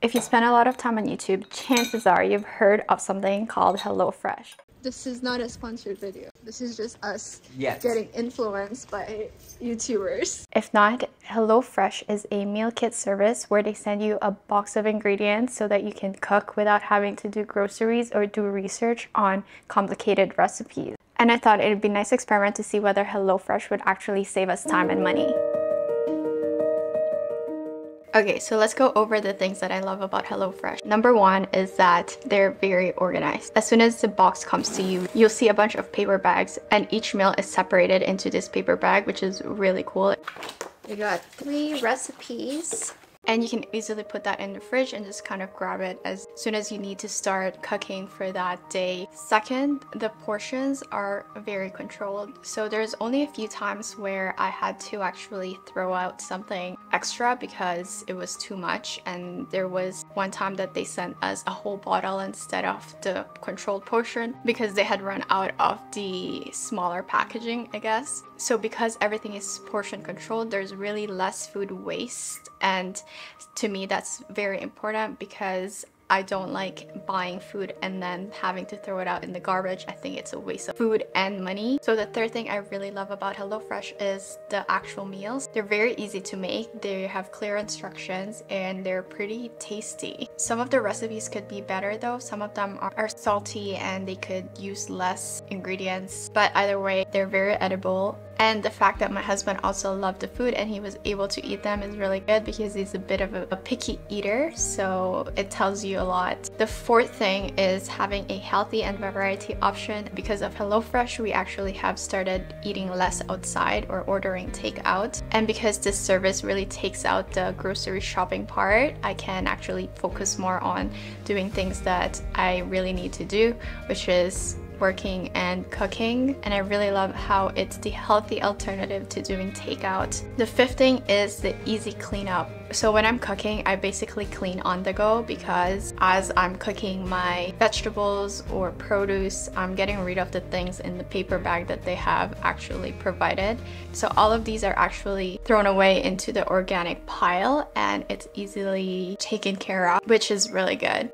If you spend a lot of time on YouTube, chances are you've heard of something called HelloFresh. This is not a sponsored video. This is just us getting influenced by YouTubers. If not, HelloFresh is a meal kit service where they send you a box of ingredients so that you can cook without having to do groceries or do research on complicated recipes. And I thought it'd be a nice experiment to see whether HelloFresh would actually save us time and money. Okay, so let's go over the things that I love about HelloFresh. Number one is that they're very organized. As soon as the box comes to you, you'll see a bunch of paper bags, and each meal is separated into this paper bag, which is really cool. You got 3 recipes. And you can easily put that in the fridge and just kind of grab it as soon as you need to start cooking for that day. Second, the portions are very controlled. So there's only a few times where I had to actually throw out something extra because it was too much. And there was one time that they sent us a whole bottle instead of the controlled portion because they had run out of the smaller packaging, I guess. So because everything is portion controlled, there's really less food waste, and to me that's very important because I don't like buying food and then having to throw it out in the garbage. I think it's a waste of food and money. So the third thing I really love about HelloFresh is the actual meals. They're very easy to make, they have clear instructions, and they're pretty tasty. Some of the recipes could be better though. Some of them are salty and they could use less ingredients, but either way they're very edible. And the fact that my husband also loved the food and he was able to eat them is really good because he's a bit of a picky eater, so it tells you a lot. The fourth thing is having a healthy and variety option. Because of HelloFresh, we actually have started eating less outside or ordering takeout. And because this service really takes out the grocery shopping part, I can actually focus more on doing things that I really need to do, which is working and cooking. And I really love how it's the healthy alternative to doing takeout. The fifth thing is the easy cleanup. So when I'm cooking, I basically clean on the go because as I'm cooking my vegetables or produce, I'm getting rid of the things in the paper bag that they have actually provided. So all of these are actually thrown away into the organic pile and it's easily taken care of, which is really good.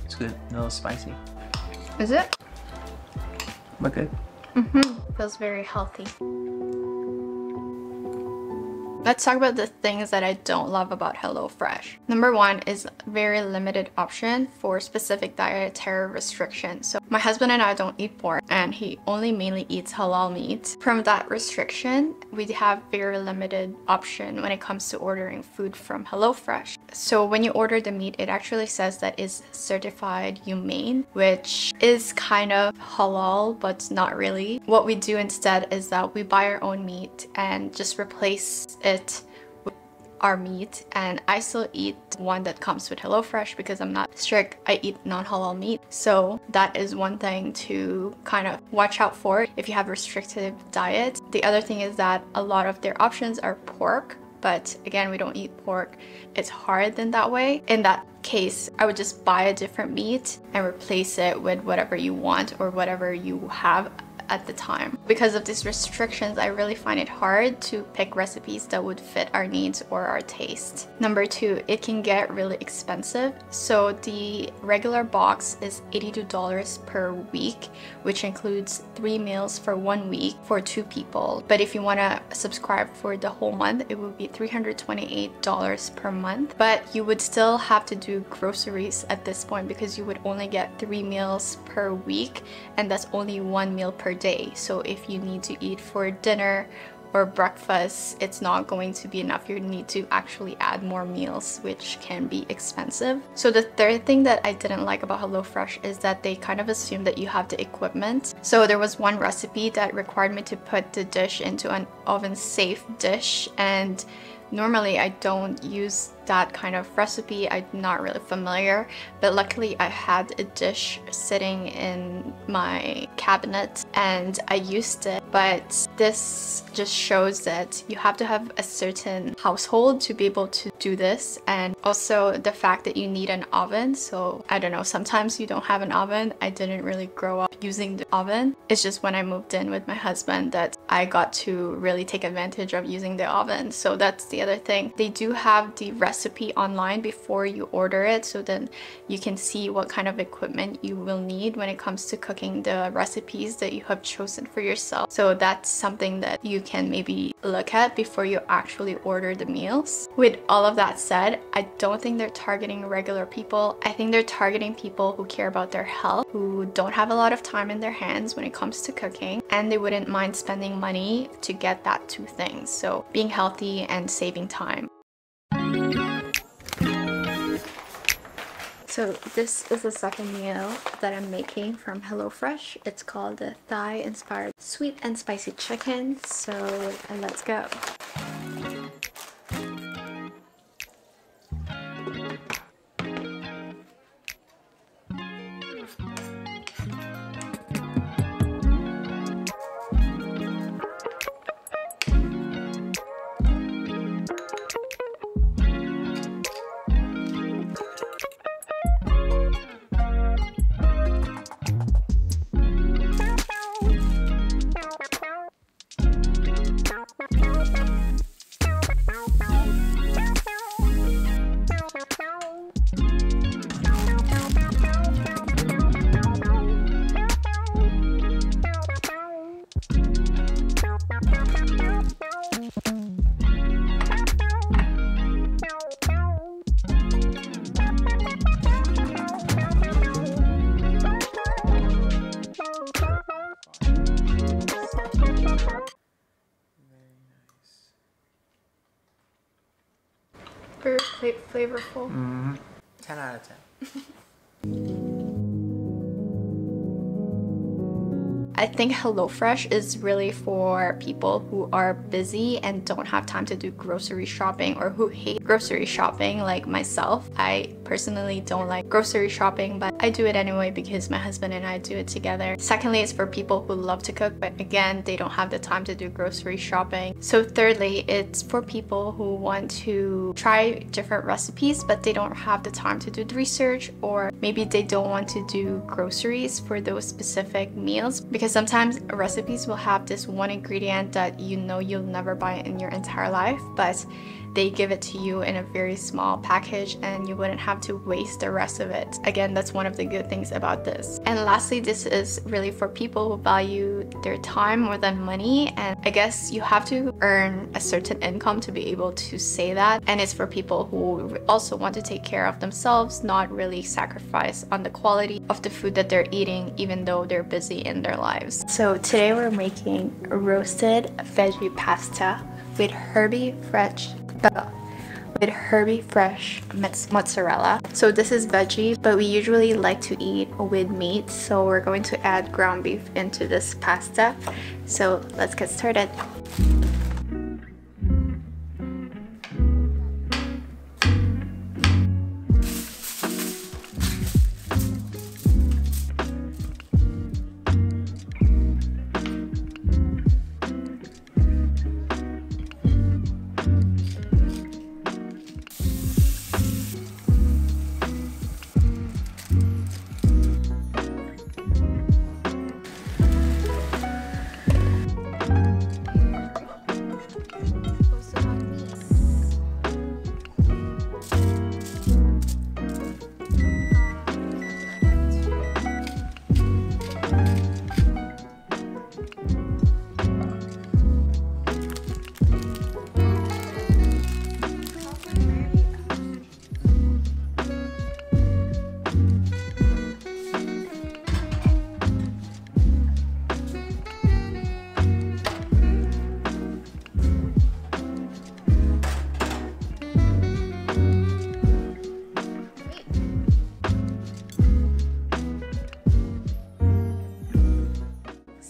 It's good, a little spicy. Is it? But good. Feels very healthy. Let's talk about the things that I don't love about HelloFresh. Number one is very limited option for specific dietary restrictions. So my husband and I don't eat pork and he only mainly eats halal meat. From that restriction, we have very limited option when it comes to ordering food from HelloFresh. So when you order the meat, it actually says that it's certified humane, which is kind of halal, but not really. What we do instead is that we buy our own meat and just replace it with our meat. And I still eat one that comes with HelloFresh because I'm not strict. I eat non-halal meat. So that is one thing to kind of watch out for if you have a restrictive diet. The other thing is that a lot of their options are pork, but again, we don't eat pork. It's hard in that way. In that case, I would just buy a different meat and replace it with whatever you want or whatever you have at the time. Because of these restrictions, I really find it hard to pick recipes that would fit our needs or our taste. Number two, it can get really expensive. So the regular box is $82 per week, which includes 3 meals for 1 week for 2 people. But if you want to subscribe for the whole month, it would be $328 per month. But you would still have to do groceries at this point because you would only get 3 meals per week, and that's only 1 meal per day. So if you need to eat for dinner or breakfast, it's not going to be enough. You need to actually add more meals, which can be expensive. So the third thing that I didn't like about HelloFresh is that they kind of assume that you have the equipment. So there was one recipe that required me to put the dish into an oven safe dish, and normally I don't use that kind of recipe. I'm not really familiar, but luckily I had a dish sitting in my cabinet and I used it. But this just shows that you have to have a certain household to be able to do this, and also the fact that you need an oven. So I don't know, sometimes you don't have an oven. I didn't really grow up using the oven. It's just when I moved in with my husband that I got to really take advantage of using the oven. So that's the other thing. They do have the recipe online before you order it, so then you can see what kind of equipment you will need when it comes to cooking the recipes that you have chosen for yourself. So that's something that you can maybe look at before you actually order the meals. With all of that said, I don't think they're targeting regular people. I think they're targeting people who care about their health, who don't have a lot of time in their hands when it comes to cooking, and they wouldn't mind spending money to get that two things. So being healthy and saving time. So this is the second meal that I'm making from HelloFresh. It's called the Thai-inspired sweet and spicy chicken. So let's go. Very flavorful. 10 out of 10. I think HelloFresh is really for people who are busy and don't have time to do grocery shopping, or who hate grocery shopping like myself. I personally don't like grocery shopping, but I do it anyway because my husband and I do it together. Secondly, it's for people who love to cook, but again, they don't have the time to do grocery shopping. So thirdly, it's for people who want to try different recipes, but they don't have the time to do the research, or maybe they don't want to do groceries for those specific meals, because sometimes recipes will have this one ingredient that you know you'll never buy in your entire life, but they give it to you in a very small package and you wouldn't have to waste the rest of it. Again, that's one of the good things about this. And lastly, this is really for people who value their time more than money, and I guess you have to earn a certain income to be able to say that. And it's for people who also want to take care of themselves, not really sacrifice on the quality of the food that they're eating, even though they're busy in their lives. So today we're making roasted veggie pasta with herby fresh mozzarella. So this is veggie, but we usually like to eat with meat, so we're going to add ground beef into this pasta. So let's get started.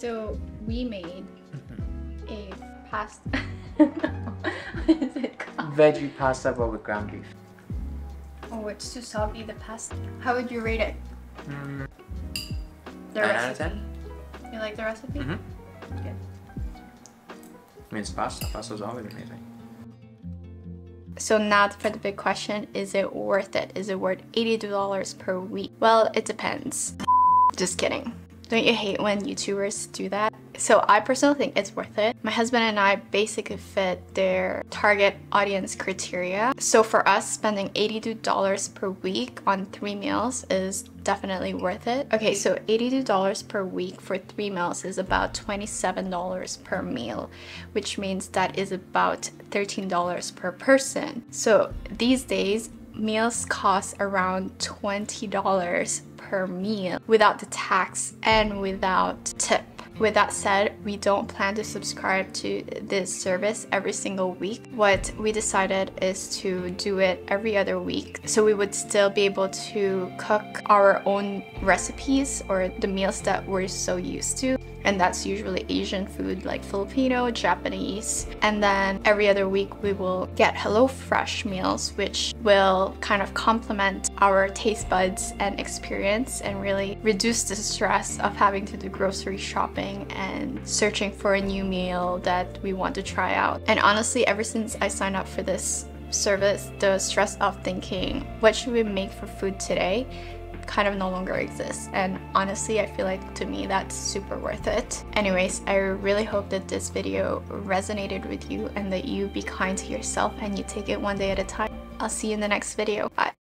So we made a pasta. What is it called? Veggie pasta but with ground beef. Oh, it's too soggy, the pasta. How would you rate it? The 9 out of recipe. 10. You like the recipe? Mm-hmm. Good. I mean, it's pasta. Pasta's always amazing. So now for the big question, is it worth it? Is it worth $82 per week? Well, it depends. Just kidding. Don't you hate when YouTubers do that? So I personally think it's worth it. My husband and I basically fit their target audience criteria. So for us, spending $82 per week on 3 meals is definitely worth it. Okay, so $82 per week for 3 meals is about $27 per meal, which means that is about $13 per person. So these days, meals cost around $20 per meal without the tax and without tip. With that said, we don't plan to subscribe to this service every single week. What we decided is to do it every other week, so we would still be able to cook our own recipes or the meals that we're so used to. And that's usually Asian food like Filipino, Japanese. And then every other week we will get HelloFresh meals, which will kind of complement our taste buds and experience and really reduce the stress of having to do grocery shopping and searching for a new meal that we want to try out. And honestly, ever since I signed up for this service, the stress of thinking, what should we make for food today, kind of no longer exists. And honestly, I feel like to me that's super worth it. Anyways, I really hope that this video resonated with you and that you be kind to yourself and you take it one day at a time. I'll see you in the next video. Bye.